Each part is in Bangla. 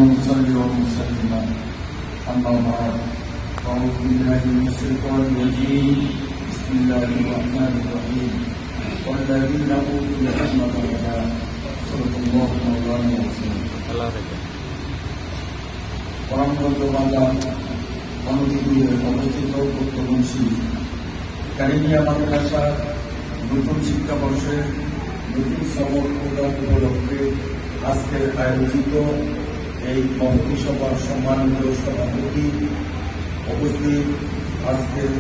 ونصلي ونسلم أما بعد أعوذ بالله من الشيطان الرجيم بسم الله الرحمن الرحيم والذين أوتوا العلم درجات صدق الله مولانا العظيم অবস্থিত প্রত্যবংশী কারিমিয়া মাদ্রাসার নতুন শিক্ষাবর্ষের নতুন সবক প্রদান উপলক্ষে আজকের আয়োজিত এই মহতী সভার সম্মানিত সভাপতি উপস্থিত আজকের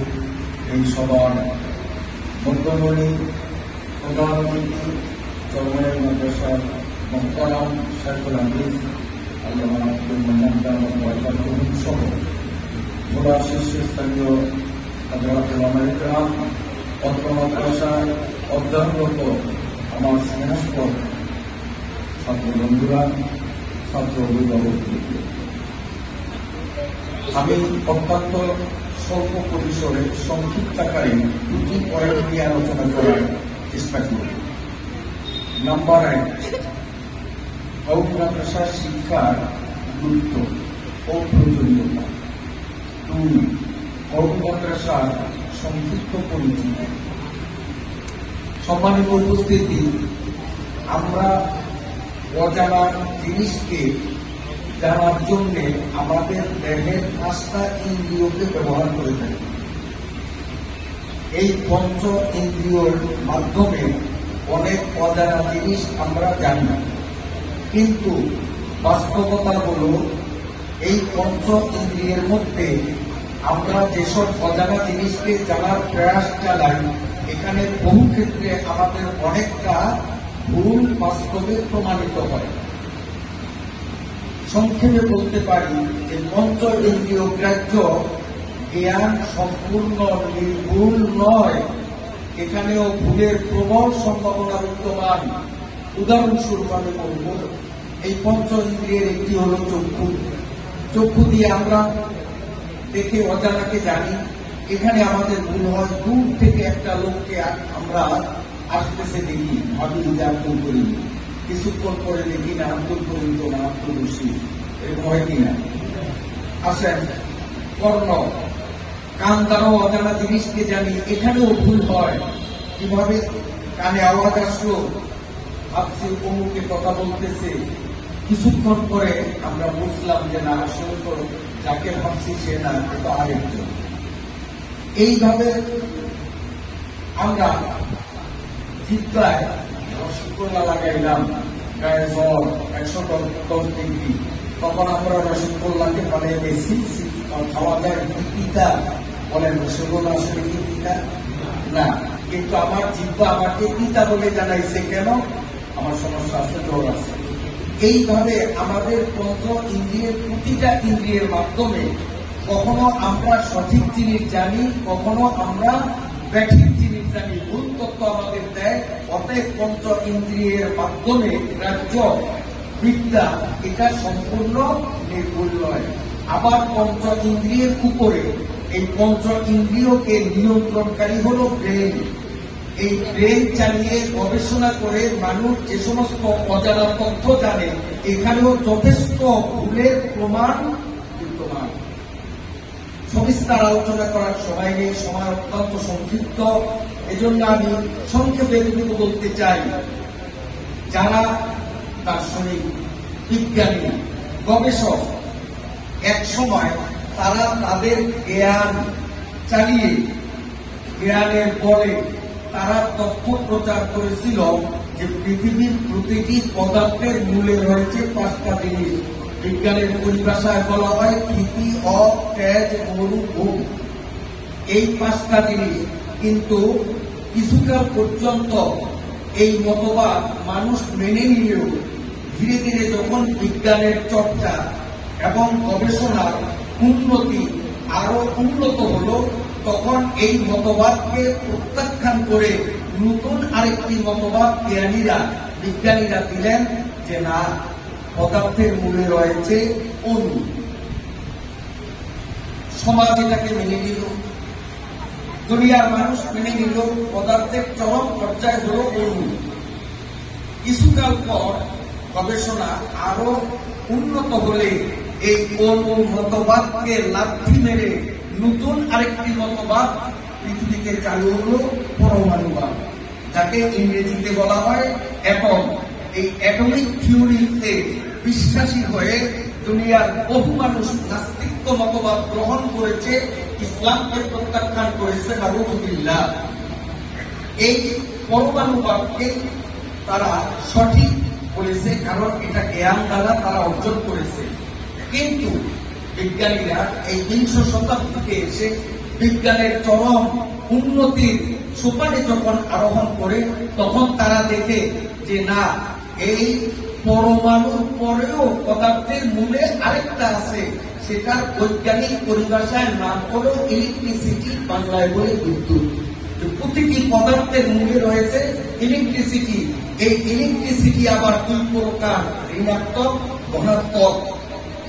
এই সভার মধ্যমণি প্রধান অতিথি চরমায়ের মাদ্রাসার মোহতারাম শাইখুল হাদিস আল্লামা আব্দুল মান্নান সহ জেলা শীর্ষস্থানীয় হযরত উলামায়ে কেরাম অত্র মাদ্রাসায় অধ্যয়নরত আমার স্নেহাস্পদ ছাত্র বন্ধুরা, ছাত্র অভিভাবক, আমি অত্যন্ত স্বল্প পরিসরে সংক্ষিপ্ত আকারে দুটি পয়েন্ট নিয়ে আলোচনা করার চেষ্টা করি। নাম্বার 1, মাদ্রাসার শিক্ষার গুরুত্ব ও প্রয়োজনীয়তা। 2, মাদ্রাসার সংক্ষিপ্ত পরিচিতি। সম্মানিত উপস্থিতি, আমরা অজানা জিনিসকে জানার জন্য আমাদের দেহের 5টা ইন্দ্রিয়কে ব্যবহার করে থাকি। এই পঞ্চ ইন্দ্রিয়র মাধ্যমে অনেক অজানা জিনিস আমরা জানি না, কিন্তু বাস্তবতা হল এই পঞ্চ ইন্দ্রিয়ের মধ্যে আমরা যেসব অজানা জিনিসকে জানার প্রয়াস চালাই, এখানে বহু ক্ষেত্রে আমাদের অনেকটা ভুল বাস্তবে প্রমাণিত হয়। সংক্ষেপে বলতে পারি যে পঞ্চ ইন্দ্রিয় গ্রাহ্য জ্ঞান সম্পূর্ণ নির্ভুল নয়, এখানেও ভুলের প্রবল সম্ভাবনা বিদ্যমান। উদাহরণস্বরূপ আমি বলব, এই পঞ্চ ইন্দ্রিয়ের একটি হল চক্ষু। চক্ষু দিয়ে আমরা দেখে অজানাকে জানি। এখানে আমাদের ভুল হয়, দূর থেকে একটা লোককে আমরা আসতেছে দেখি, ভাবি যে আব্দুল করিম, কিছুক্ষণ পরে দেখি না আব্দুল করিম তো না আব্দুল রশিদ, এরকম হয় কিনা? আসেন, কর্ণ, কান দ্বারাও অজানা জিনিসকে জানি, এখানেও ভুল হয়। কিভাবে? কানে আওয়াজ আসলো, ভাবছি অমুকে কথা বলতেছে, কিছুক্ষণ পরে আমরা বুঝলাম যে না, আসলে তো যাকে ভাবছি সে না, এটা আরেকজন। এইভাবে আমরা জিব্বায় রসগোল্লা লাগাইলাম, গায়ে জ্বর 110 ডিগ্রি, তখন আমরা রসগোল্লাকে বানিয়ে বেশি খাওয়া যায় পিতা বলেন, রসগোল্লা আসলে কি পিতা না, কিন্তু আমার জিব্বা আমাকে পিতা বলে জানাইছে। কেন? আমার সমস্যা আছে, জ্বর আছে। এইভাবে আমাদের পঞ্চ ইন্দ্রিয়ের প্রতিটা ইন্দ্রিয়ের মাধ্যমে কখনো আমরা সঠিক জিনিস জানি, কখনো আমরা ব্যাঠিক জিনিস জানি, ভুল তথ্য আমাদের দেয়। অতএব পঞ্চ ইন্দ্রিয়ের মাধ্যমে গ্রাহ্য বিদ্যা এটা সম্পূর্ণ নির্ভুল নয়। আবার পঞ্চ ইন্দ্রিয়ের উপরে এই পঞ্চ ইন্দ্রিয়কে নিয়ন্ত্রণকারী হল ব্রেন। এই ব্রেন চালিয়ে গবেষণা করে মানুষ যে সমস্ত অজানা তথ্য জানে, এখানেও যথেষ্ট ভুলের প্রমাণ বিদ্যমান। সবিস্তার আলোচনা করার সময় নেই, সময় অত্যন্ত সংক্ষিপ্ত। এজন্য আমি সংক্ষেপে এটুকু বলতে চাই, যারা দার্শনিক, বিজ্ঞানী, গবেষক, এক সময় তারা তাদের জ্ঞান চালিয়ে, জ্ঞানের বলে তারা তথ্য প্রচার করেছিল যে পৃথিবীর প্রতিটি পদার্থের মূলে রয়েছে 5টা জিনিস। বিজ্ঞানের পরিভাষায় বলা হয় স্থিতি, অফ, তেজ, মরু, ভূম। এই 5টা জিনিস। কিন্তু কিছুকাল পর্যন্ত এই মতবাদ মানুষ মেনে নিলেও ধীরে ধীরে যখন বিজ্ঞানের চর্চা এবং গবেষণার উন্নতি আরো উন্নত হল, তখন এই মতবাদকে প্রত্যাখ্যান করে নতুন আরেকটি মতবাদ বিজ্ঞানীরা দিলেন যে না, পদার্থের মূলে রয়েছে অণু। সমাজ এটাকে মেনে নিল, দুনিয়ার মানুষ মেনে নিল, পদার্থের চরম পর্যায় হল অণু। কিছুকাল পর গবেষণা আরো উন্নত হলে এই কোন মতবাদকে লাথি মেরে নতুন আরেকটি মতবাদ পৃথিবীতে চালু হলো পরমাণুবাদ, যাকে ইংরেজিতে বলা হয় অ্যাটম। এই অ্যাটমিক থিওরিতে বিশ্বাসী হয়ে দুনিয়ার বহু মানুষ নাস্তিক্য মতবাদ গ্রহণ করেছে, ইসলামকে প্রত্যাখ্যান করেছে। নাউযুবিল্লাহ। এই পরমাণুবাদকে তারা সঠিক বলেছে, কারণ এটা জ্ঞান দ্বারা তারা অর্জন করেছে। কিন্তু বিজ্ঞানীরা এই 20 শতাব্দীতে এসে বিজ্ঞানের চরম উন্নতির সোপানে যখন আরোহণ করে, তখন তারা দেখে যে না, এই পরমাণুর পরেও পদার্থের মূলে আরেকটা আছে, সেটার বৈজ্ঞানিক পরিভাষায় নাম হলো ইলেকট্রিসিটি, বাংলায় বলে বিদ্যুৎ। প্রতিটি পদার্থের মূলে রয়েছে ইলেকট্রিসিটি। এই ইলেকট্রিসিটি আবার 2 প্রকার, ঋণাত্মক, ধনাত্মক,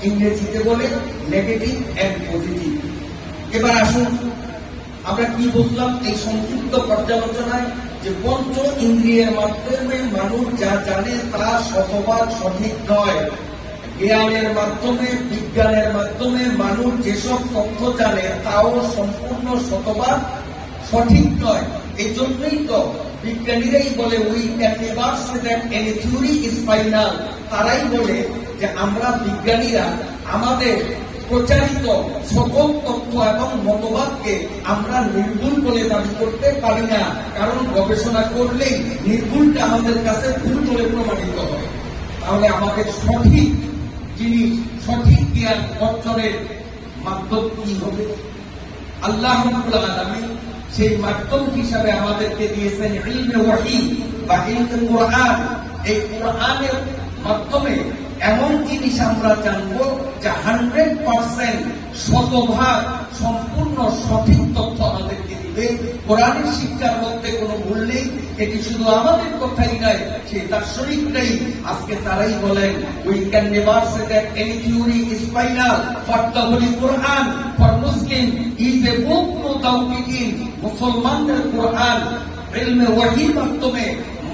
ইংরেজিতে বলে নেগেটিভ এন্ড পজিটিভ। এবার আসুন আমরা কি বুঝলাম এই সংক্ষিপ্ত পর্যালোচনায়, যে পঞ্চ ইন্দ্রিয়ের মাধ্যমে মানুষ যা জানে তা শতভাগ সঠিক নয়। জ্ঞানের মাধ্যমে, বিজ্ঞানের মাধ্যমে মানুষ যেসব তথ্য জানে তাও সম্পূর্ণ শতভাগ সঠিক নয়। এই জন্যই তো বিজ্ঞানীরাই বলে we can never say that any theory is final. তারাই বলে যে আমরা বিজ্ঞানীরা আমাদের প্রচারিত সকল তথ্য এবং মতবাদকে আমরা নির্ভুল বলে দাবি করতে পারি না, কারণ গবেষণা করলেই নির্ভুলটা আমাদের কাছে ভুল বলে প্রমাণিত হয়। তাহলে আমাদের সঠিক জিনিস, সঠিক জ্ঞান অর্জনের মাধ্যম কি হবে? আল্লাহ রাব্বুল আলামিন সেই মাধ্যম হিসাবে আমাদেরকে দিয়েছেন ইলমে ওয়াহী বা ইলমে কুরআন। এই কুরআনের মাধ্যমে এমন জিনিস আমরা জানব যা 100% শতভাগ সম্পূর্ণ সঠিক তথ্য আমাদেরকে দিবে। কোরআনের শিক্ষার মধ্যে কোনো ভুল নেই। এটি শুধু আমাদের কথাই নয়, সেই দার্শনিকরাই আজকে তারাই বলেন we can never say that any theory is final, for the holy Quran for Muslim is a book no doubt in. মুসলমানদের কোরআন ইলমে ওয়াহীর মাধ্যমে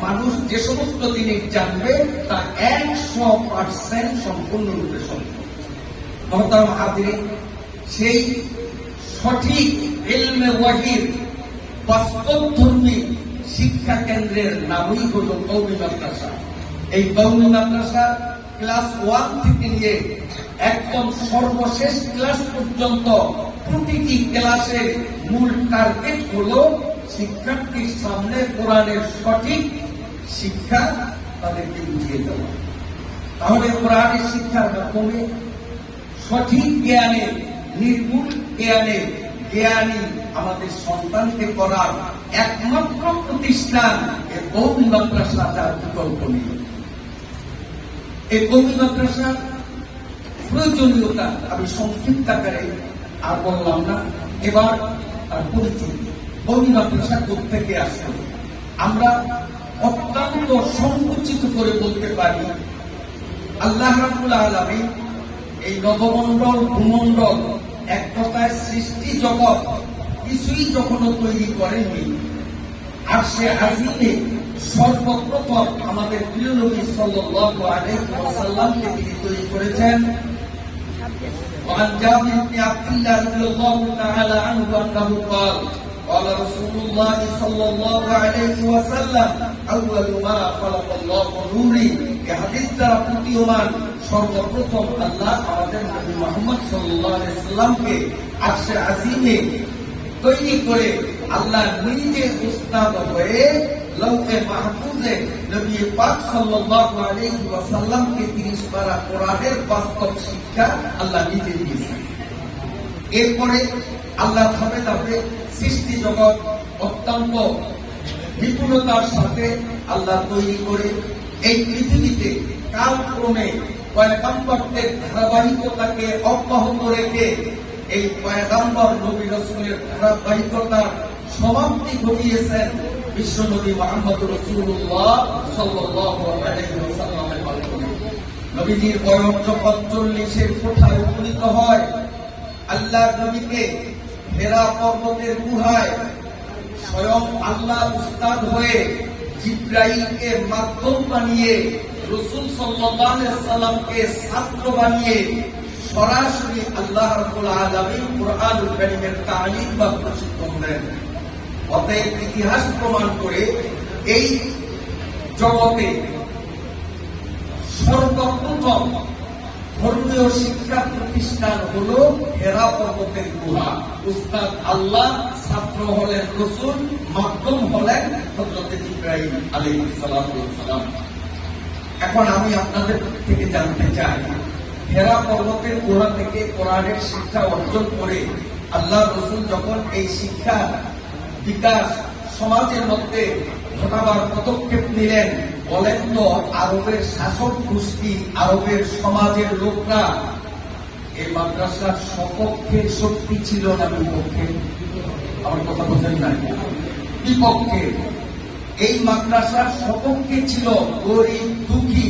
মানুষ যে সমস্ত জিনিস জানবে তা 100% সম্পূর্ণরূপে সত্য। মহতারাম হাজিরিন, সেই সঠিক ইলমে ওয়াহীর বাস্তবধর্মী শিক্ষা কেন্দ্রের নামই হল কওমি মাদ্রাসা। এই কওমি মাদ্রাসা ক্লাস 1 থেকে নিয়ে একদম সর্বশেষ ক্লাস পর্যন্ত প্রতিটি ক্লাসের মূল টার্গেট হল শিক্ষার্থীর সামনে কোরআনের সঠিক শিক্ষা তাদেরকে বুঝিয়ে দেওয়া। তাহলে কোরআনের শিক্ষার মাধ্যমে সঠিক জ্ঞানে, নির্ভুল জ্ঞানে জ্ঞানী আমাদের সন্তানকে করার একমাত্র প্রতিষ্ঠান এই কওমি মাদ্রাসা, যার বিকল্প নেই। এই কওমি মাদ্রাসার প্রয়োজনীয়তা আমি সংক্ষিপ্ত আকারে আর বললাম না। এবার পরিচিতি, কওমি মাদ্রাসা কোত্থেকে আসলো আমরা অত্যন্ত সংকুচিত করে বলতে পারি। আল্লাহ রাব্বুল আলামিন এই নবমণ্ডল, ভূমণ্ডল, এক কথায় সৃষ্টি জগৎ কিছুই যখনও তৈরি করেননি, আর সে আজিমে সর্বপ্রথম আমাদের প্রিয় নবী সাল্লাল্লাহু আলাইহি ওয়াসাল্লামকে তিনি তৈরি করেছেন। وعن جابر بن عبد الله رضي الله تعالى عنه أنه قال قال رسول الله صلى الله عليه وسلم أول ما خلق الله نوري। এই হাদিস দ্বারা প্রতীয়মান সর্বপ্রথম আল্লাহ আমাদের নবী মুহাম্মদ সাল্লাল্লাহু আলাইহি ওয়াসাল্লামকে আরশে আজিমে তৈরি করে আল্লাহ নিজে উস্তাদ হয়ে লৌহে মাহফুজে নবী পাক সাল্লাল্লাহু আলাইহি ওয়াসাল্লামকে 30 পারা কোরআনের বাস্তব শিক্ষা আল্লাহ নিজে দিয়েছেন। এরপরে আল্লাহ ধাপে ধাপে সৃষ্টি জগৎ অত্যন্ত বিপুলতার সাথে আল্লাহ তৈরি করে এই পৃথিবীতে কালক্রমে পয়গম্বরদের ধারাবাহিকতাকে অব্যাহত রেখে এই পয়গম্বর নবী রাসূলের ধারাবাহিকতার সমাপ্তি ঘটিয়েছেন বিশ্বনবী মুহাম্মদ রাসূলুল্লাহ সাল্লাল্লাহু আলাইহি ওয়াসাল্লামের মাধ্যমে। নবীজির বয়স যখন 40-এর কোঠায় উপনীত হয়, আল্লাহ নবীকে হেরা পর্বতের গুহায় স্বয়ং আল্লাহ উস্তাদ হয়ে জিব্রাইলকে মাধ্যম বানিয়ে রাসূল সাল্লাল্লাহু আলাইহি ওয়াসাল্লামকে ছাত্র বানিয়ে সরাসরি আল্লাহ রাব্বুল আলামিন কুরআনুল কারীমের তালিম বা প্রশিক্ষণ দেন। অতএব ইতিহাস প্রমাণ করে এই জগতে সর্বপ্রথম ধর্মীয় শিক্ষা প্রতিষ্ঠান হল হেরা পর্বতের গুহা। উস্তাদ আল্লাহ, ছাত্র হলেন রাসূল, মাধ্যম হলেন হযরত ইব্রাহিম আলাইহিস সালাম। এখন আমি আপনাদের থেকে জানতে চাই, হেরা পর্বতের গুহা থেকে কোরআনের শিক্ষা অর্জন করে আল্লাহ রাসূল যখন এই শিক্ষা বিকাশ সমাজের মধ্যে ঘটাবার পদক্ষেপ নিলেন, বলেন তো আরবের শাসক গোষ্ঠী, আরবের সমাজের লোকরা এই মাদ্রাসার সপক্ষে শক্তি ছিল না বিপক্ষে? আমার কথা বোঝেন না? বিপক্ষে। এই মাদ্রাসার সপক্ষে ছিল গরিব দুঃখী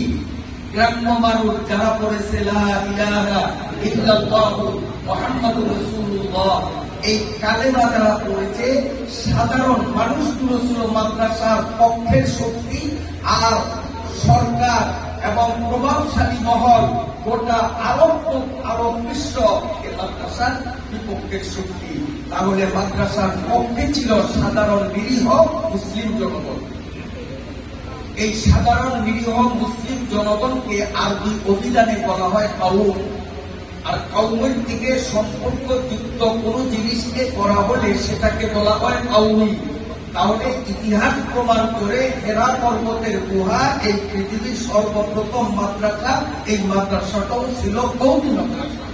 গ্রাম্য মানুষ, যারা পড়েছে লা ইলাহা ইল্লাল্লাহু মুহাম্মাদুর রাসূলুল্লাহ, এই কালেমা যারা পড়েছে সাধারণ মানুষগুলো ছিল মাদ্রাসার পক্ষের শক্তি, আর সরকার এবং প্রভাবশালী মহল গোটা আরব বিশ্ব এই মাদ্রাসার বিপক্ষের শক্তি। তাহলে মাদ্রাসার পক্ষে ছিল সাধারণ নিরীহ মুসলিম জনগণ। এই সাধারণ নিরীহ মুসলিম জনগণকে আরবি অভিধানে বলা হয় কওম। আর কওমের দিকে সম্পর্কযুক্ত কোন জিনিসকে করা হলে সেটাকে বলা হয় কওমি। তাহলে ইতিহাস প্রমাণ করে হেরা পর্বতের গুহা এই পৃথিবীর সর্বপ্রথম মাদ্রাসা। এই মাদ্রাসাটাও ছিল কওমি মাদ্রাসা।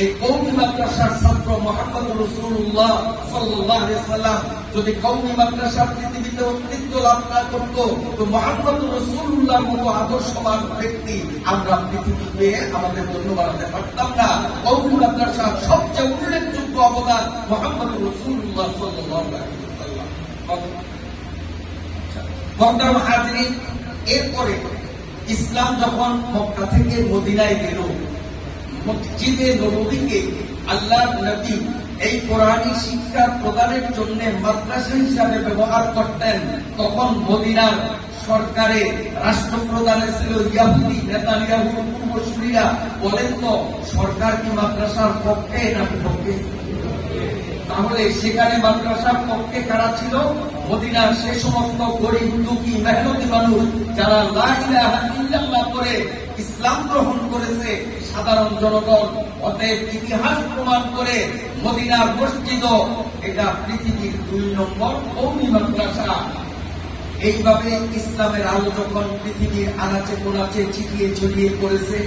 এই কওমি মাদ্রাসার ছাত্র মুহাম্মদুর রাসূলুল্লাহ সাল্লাল্লাহু আলাইহি ওয়াসাল্লাম যদি কওমি মাদ্রাসার পৃথিবীতে অস্তিত্ব লাভ না করত, তো মুহাম্মদুর রাসূলুল্লাহর মতো আদর্শবান ব্যক্তি আমরা পৃথিবীতে আমাদের জন্য বানাতে পারতাম না। কওমি মাদ্রাসার সবচেয়ে উল্লেখযোগ্য অবদান মুহাম্মদুর রাসূলুল্লাহ সাল্লাল্লাহু আলাইহি ওয়াসাল্লাম। মুহতারাম হাজিরিন, এরপরে ইসলাম যখন মক্কা থেকে মদিনায় গেল, মসজিদে নববীকে আল্লাহর নবী এই কোরআনী শিক্ষা প্রদানের জন্য মাদ্রাসা হিসাবে ব্যবহার করতেন, তখন মদিনার সরকারের রাষ্ট্রপ্রধানে ছিল ইয়াহুদি নেতানিয়াহুর পূর্বসূরীরা। বলেন তো সরকার কি মাদ্রাসার পক্ষে না বিপক্ষে? তাহলে সেখানে মাদ্রাসার পক্ষে কারা ছিল? মদিনার সে সমস্ত গরিব দুঃখী মেহনতি মানুষ যারা লা ইলাহা ইল্লাল্লাহ করে ইসলাম গ্রহণ করেছে, সাধারণ জনগণ। অতএব ইতিহাস প্রমাণ করে মদিনার মসজিদ এটা পৃথিবীর 2 নম্বর কওমি মাদ্রাসা। এইভাবে ইসলামের আলো যখন পৃথিবীর আনাচে কোনাচে ছিটিয়ে ছড়িয়ে পড়েছে,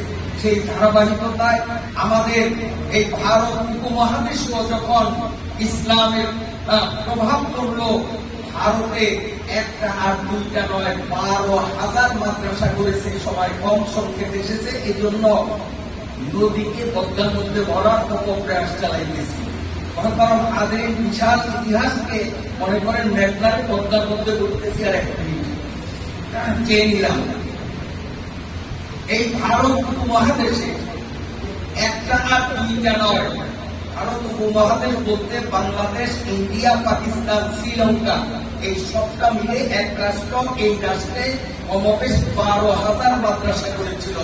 সেই ধারাবাহিকতায় আমাদের এই ভারত উপমহাদেশেও যখন ইসলামের প্রভাব পড়ল, ভারতে একটা আর দুইটা নয় 12,000 মাদ্রাসা করেছে। সবাই কম সংখ্যে এসেছে, এই জন্য নদীকে পদ্মার মধ্যে ভরার অপপ্রয়াস চালাইতেছি। কারণ তাদের বিশাল ইতিহাসকে মনে করেন মেঘনারে পদ্মার মধ্যে করতেছি আর এক মিনিট চেয়ে নিলাম। এই ভারত উপমহাদেশে একটা আর দুইটা নয়, ভারত উপমহাদেশ বলতে বাংলাদেশ, ইন্ডিয়া, পাকিস্তান, শ্রীলঙ্কা এই সবটা মিলে এক রাষ্ট্র। এই রাষ্ট্রে কমবেশ 12,000 মাদ্রাসা করেছিল।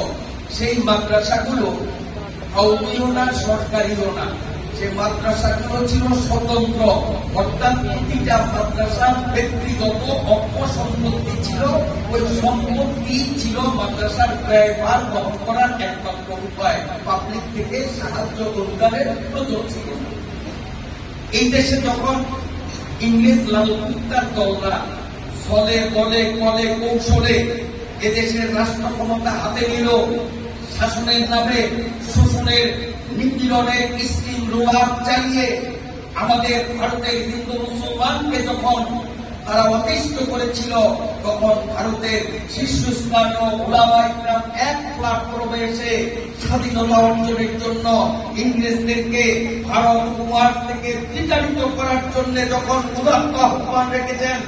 সেই মাদ্রাসাগুলো কওমিও না, সরকারিও না, সে মাদ্রাসাগুলো ছিল স্বতন্ত্র। অর্থাৎ প্রতিটা মাদ্রাসার ব্যক্তিগত অর্থ সম্পত্তি ছিল। ওই সম্পত্তি ছিল মাদ্রাসার ব্যয়ভার বহন করার একমাত্র উপায়। পাবলিক থেকে সাহায্য অনুদানের প্রয়োজন ছিল। এই দেশে যখন ইংরেজ লালকুত্তার দলরা ছলে বলে কলে কৌশলে এদেশের রাষ্ট্র ক্ষমতা হাতে নিল, শাসনের নামে শোষণের নিপীড়নের স্কিম রোলার চালিয়ে আমাদের ভারতের হিন্দু মুসলমানকে যখন তারা অতিষ্ঠ করেছিল, তখন ভারতের শীর্ষস্থানীয় উলামায়ে ইকরাম এক প্ল্যাটফর্মে এসে স্বাধীনতা অর্জনের জন্য ইংরেজদেরকে ভারত উপমহাদেশ থেকে বিতাড়িত করার জন্য যখন উদাত্ত আহ্বান রেখেছেন,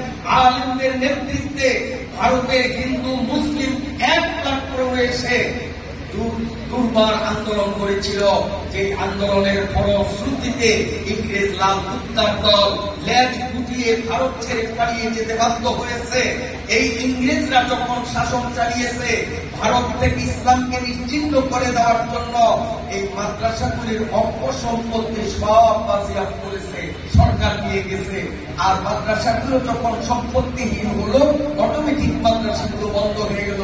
আলেমদের নেতৃত্বে ভারতের হিন্দু মুসলিম এক প্ল্যাটফর্মে এসে দুর্বার আন্দোলন করেছিল। যে আন্দোলনের ফলশ্রুতিতে ইংরেজ লাল কুত্তার দল লেজ গুটিয়ে দিয়ে ভারত ছেড়ে পালিয়ে যেতে বাধ্য হয়েছে। এই ইংরেজরা যখন শাসন চালিয়েছে, ভারত থেকে ইসলামকে নিশ্চিহ্ন করে দেওয়ার জন্য এই মাদ্রাসাগুলির অর্থ সম্পত্তি সব বাজেয়াপ্ত করেছে, সরকার নিয়ে গেছে। আর মাদ্রাসাগুলো যখন সম্পত্তিহীন হলো, অটোমেটিক মাদ্রাসাগুলো বন্ধ হয়ে গেল,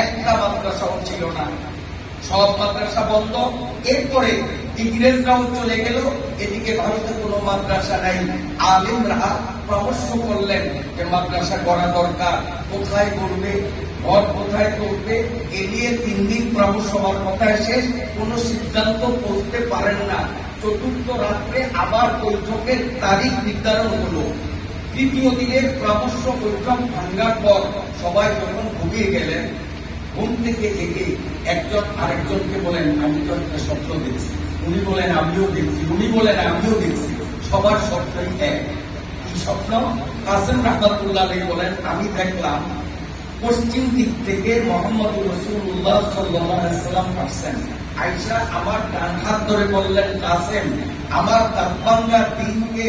একটা মাদ্রাসাও ছিল না, সব মাদ্রাসা বন্ধ। এরপরে ইংরেজরাও চলে গেল, এদিকে ভারতে কোনো মাদ্রাসা নাই। আলেমরা পরামর্শ করলেন যে মাদ্রাসা করা দরকার, কোথায় করবে, ঘর কোথায় করবে, এ নিয়ে 3 দিন পরামর্শ হওয়ার কথায় শেষ, কোনো সিদ্ধান্ত পৌঁছতে পারেন না। চতুর্থ রাত্রে আবার বৈঠকের তারিখ নির্ধারণ হলো। তৃতীয় দিনের পরামর্শ বৈঠক ভাঙ্গার পর সবাই যখন ঘুমিয়ে গেলেন, ঘুম থেকে জেগে একজন আরেকজনকে বলেন, আমি তো একটা স্বপ্ন দেখছি। উনি বলেন আমিও দেখছি, উনি বলেন আমিও দেখছি। সবার স্বপ্নই এক। কি স্বপ্ন? কাসেম রাহমাতুল্লাহ আলাইহি বলেন, আমি দেখলাম পশ্চিম দিক থেকে মুহাম্মদ রাসূলুল্লাহ সাল্লাল্লাহু আলাইহি ওয়াসাল্লাম আসছেন। আয়েশা আমার ডান হাত ধরে বললেন, কাসেম, আমার দাব্বাঙ্গা দ্বীনকে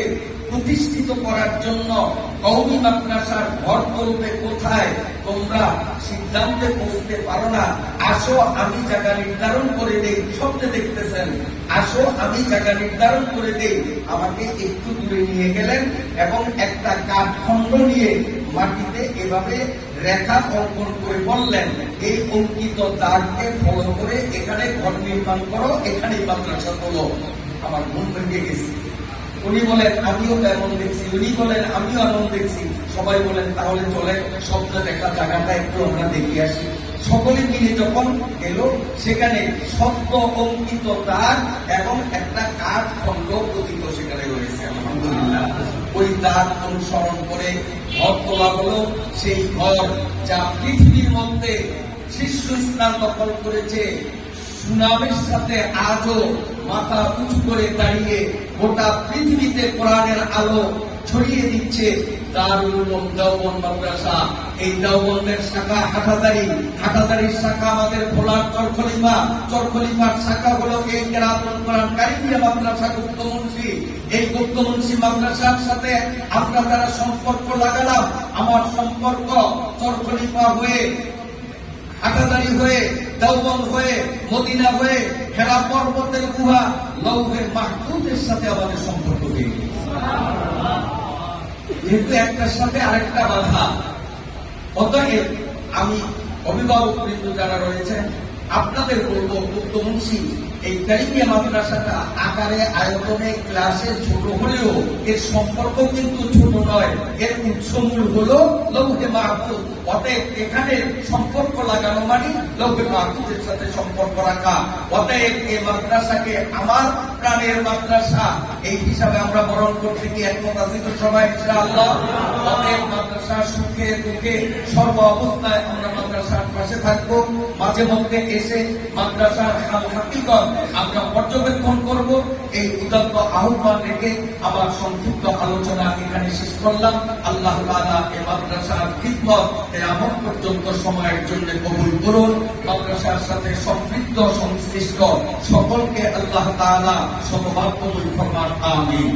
প্রতিষ্ঠিত করার জন্য কওমি মাদ্রাসার ঘর করবে কোথায়, তোমরা সিদ্ধান্তে পৌঁছতে পারো না, আসো আমি জায়গা নির্ধারণ করে দেই। স্বপ্নে দেখতেছেন, আসো আমি জায়গা নির্ধারণ করে দেই। আমাকে একটু দূরে নিয়ে গেলেন এবং একটা কাঠখণ্ড নিয়ে মাটিতে এভাবে রেখা অঙ্কন করে বললেন, এই অঙ্কিত দাগকে ফলো করে এখানে ঘর নির্মাণ করো, এখানেই মাদ্রাসা তোলো। আমার ঘুম ভেঙে গেছে। উনি বলেন আমিও এমন দেখছি, উনি বলেন আমিও এমন দেখছি। সবাই বলেন তাহলে চলে স্বপ্ন দেখা জায়গাটা একটু আমরা দেখে আসি। সকলে মিলে যখন এলো, সেখানে সত্য অঙ্কিত দাগ এবং একটা কাঠ খণ্ড প্রতীক সেখানে রয়েছে। আলহামদুলিল্লাহ, ওই দাগ অনুসরণ করে ঘর তোলা হলো। সেই ঘর যা পৃথিবীর মধ্যে শীর্ষস্থান দখল করেছে, সুনামের সাথে আজও মাথা উঁচু করে দাঁড়িয়ে গোটা পৃথিবীতে কোরআনের আলো ছড়িয়ে দিচ্ছে দারুল উলুম দেওবন্দ মাদ্রাসা। এই দেওবন্দের শাখা হাটাজারি, হাটাজারির শাখা আমাদের ভোলার চরখলিফা, চরখলিফার শাখা হলো এই কেরাতুল কোরআন কারিমিয়া মাদ্রাসা গুপ্তমুন্সি। এই গুপ্তমুন্সি মাদ্রাসার সাথে আমরা যারা সম্পর্ক লাগালাম, আমার সম্পর্ক চরখলিফা হয়ে, হাটাজারি হয়ে, দেওবন্দ হয়ে, মদিনা হয়ে, হেরা পর্বতের গুহা, লৌহে মাহফুজের সাথে আমাদের সম্পর্ক হয়ে গেছে। যেহেতু একটার সাথে আরেকটা বাধা, অতএব আমি অভিভাবক বৃন্দ যারা রয়েছেন আপনাদের বলবো, গুপ্তমুন্সি এই কারিমিয়া মাদ্রাসাটা আকারে আয়তনে ক্লাসে ছোট হলেও এর সম্পর্ক কিন্তু ছোট নয়। এর উৎসমূল হলো লৌহে মাহফুজ। অতএব এখানে সম্পর্ক লাগানো মানে লৌহে মাহফুজের সাথে সম্পর্ক রাখা। অতএব এই মাদ্রাসাকে আমার প্রাণের মাদ্রাসা এই হিসাবে আমরা বরণ করতে কি একমত আছি তো সবাই ইনশাআল্লাহ? অতএব মাদ্রাসা সুখে দুঃখে সর্ব অবস্থায় আমরা মাদ্রাসার পাশে থাকবো। মাঝে মধ্যে এসে মাদ্রাসার হাল হাকিকত আমরা পর্যবেক্ষণ করব। এই উদাত্ত আহ্বান রেখে আমার সংক্ষিপ্ত আলোচনা এখানে শেষ করলাম। আল্লাহ তাআলা এই মাদ্রাসার খিদমত কিয়ামত পর্যন্ত সময়ের জন্য কবুল করুন। মাদ্রাসার সাথে সম্পৃক্ত সংশ্লিষ্ট সকলকে আল্লাহ তাআলা সমভাগ কবুল ফরমান। আমিন।